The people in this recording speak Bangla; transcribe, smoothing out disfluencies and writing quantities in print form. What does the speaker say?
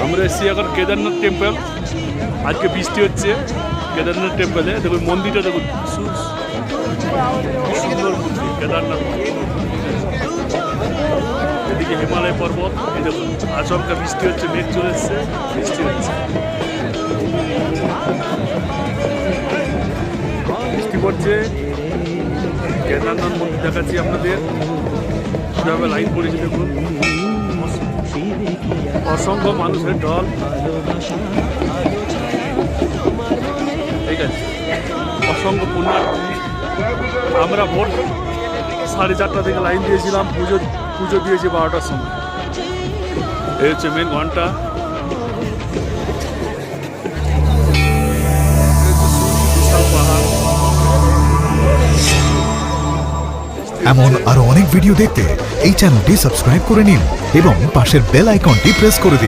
আমরা এসেছি এখন কেদারনাথ টেম্পল। আজকে বৃষ্টি হচ্ছে কেদারনাথ টেম্পলে। দেখুন মন্দিরটা, দেখুন সুন্দর মন্দির কেদারনাথ। এদিকে হিমালয় পর্বত, এই দেখুন আচমকা বৃষ্টি হচ্ছে, মেঘ চলে এসছে, বৃষ্টি হচ্ছে, বৃষ্টি পড়ছে। কেদারনাথ মন্দির দেখাচ্ছি আপনাদের, কীভাবে লাইন পড়েছে দেখুন, অসংখ্য মানুষের ঢল। ঠিক আছে, অসংখ্য পুণ্যার্থী। আমরা ভোর 4:30 থেকে লাইন দিয়েছিলাম, পুজো দিয়েছি 12টার সময়। এই হচ্ছে মেন ঘন্টা। বিশাল পাহাড়। এমন আরো অনেক ভিডিও দেখতে এই চ্যানেলটি সাবস্ক্রাইব করে নিন এবং পাশের বেল আইকনটি প্রেস করে দিন।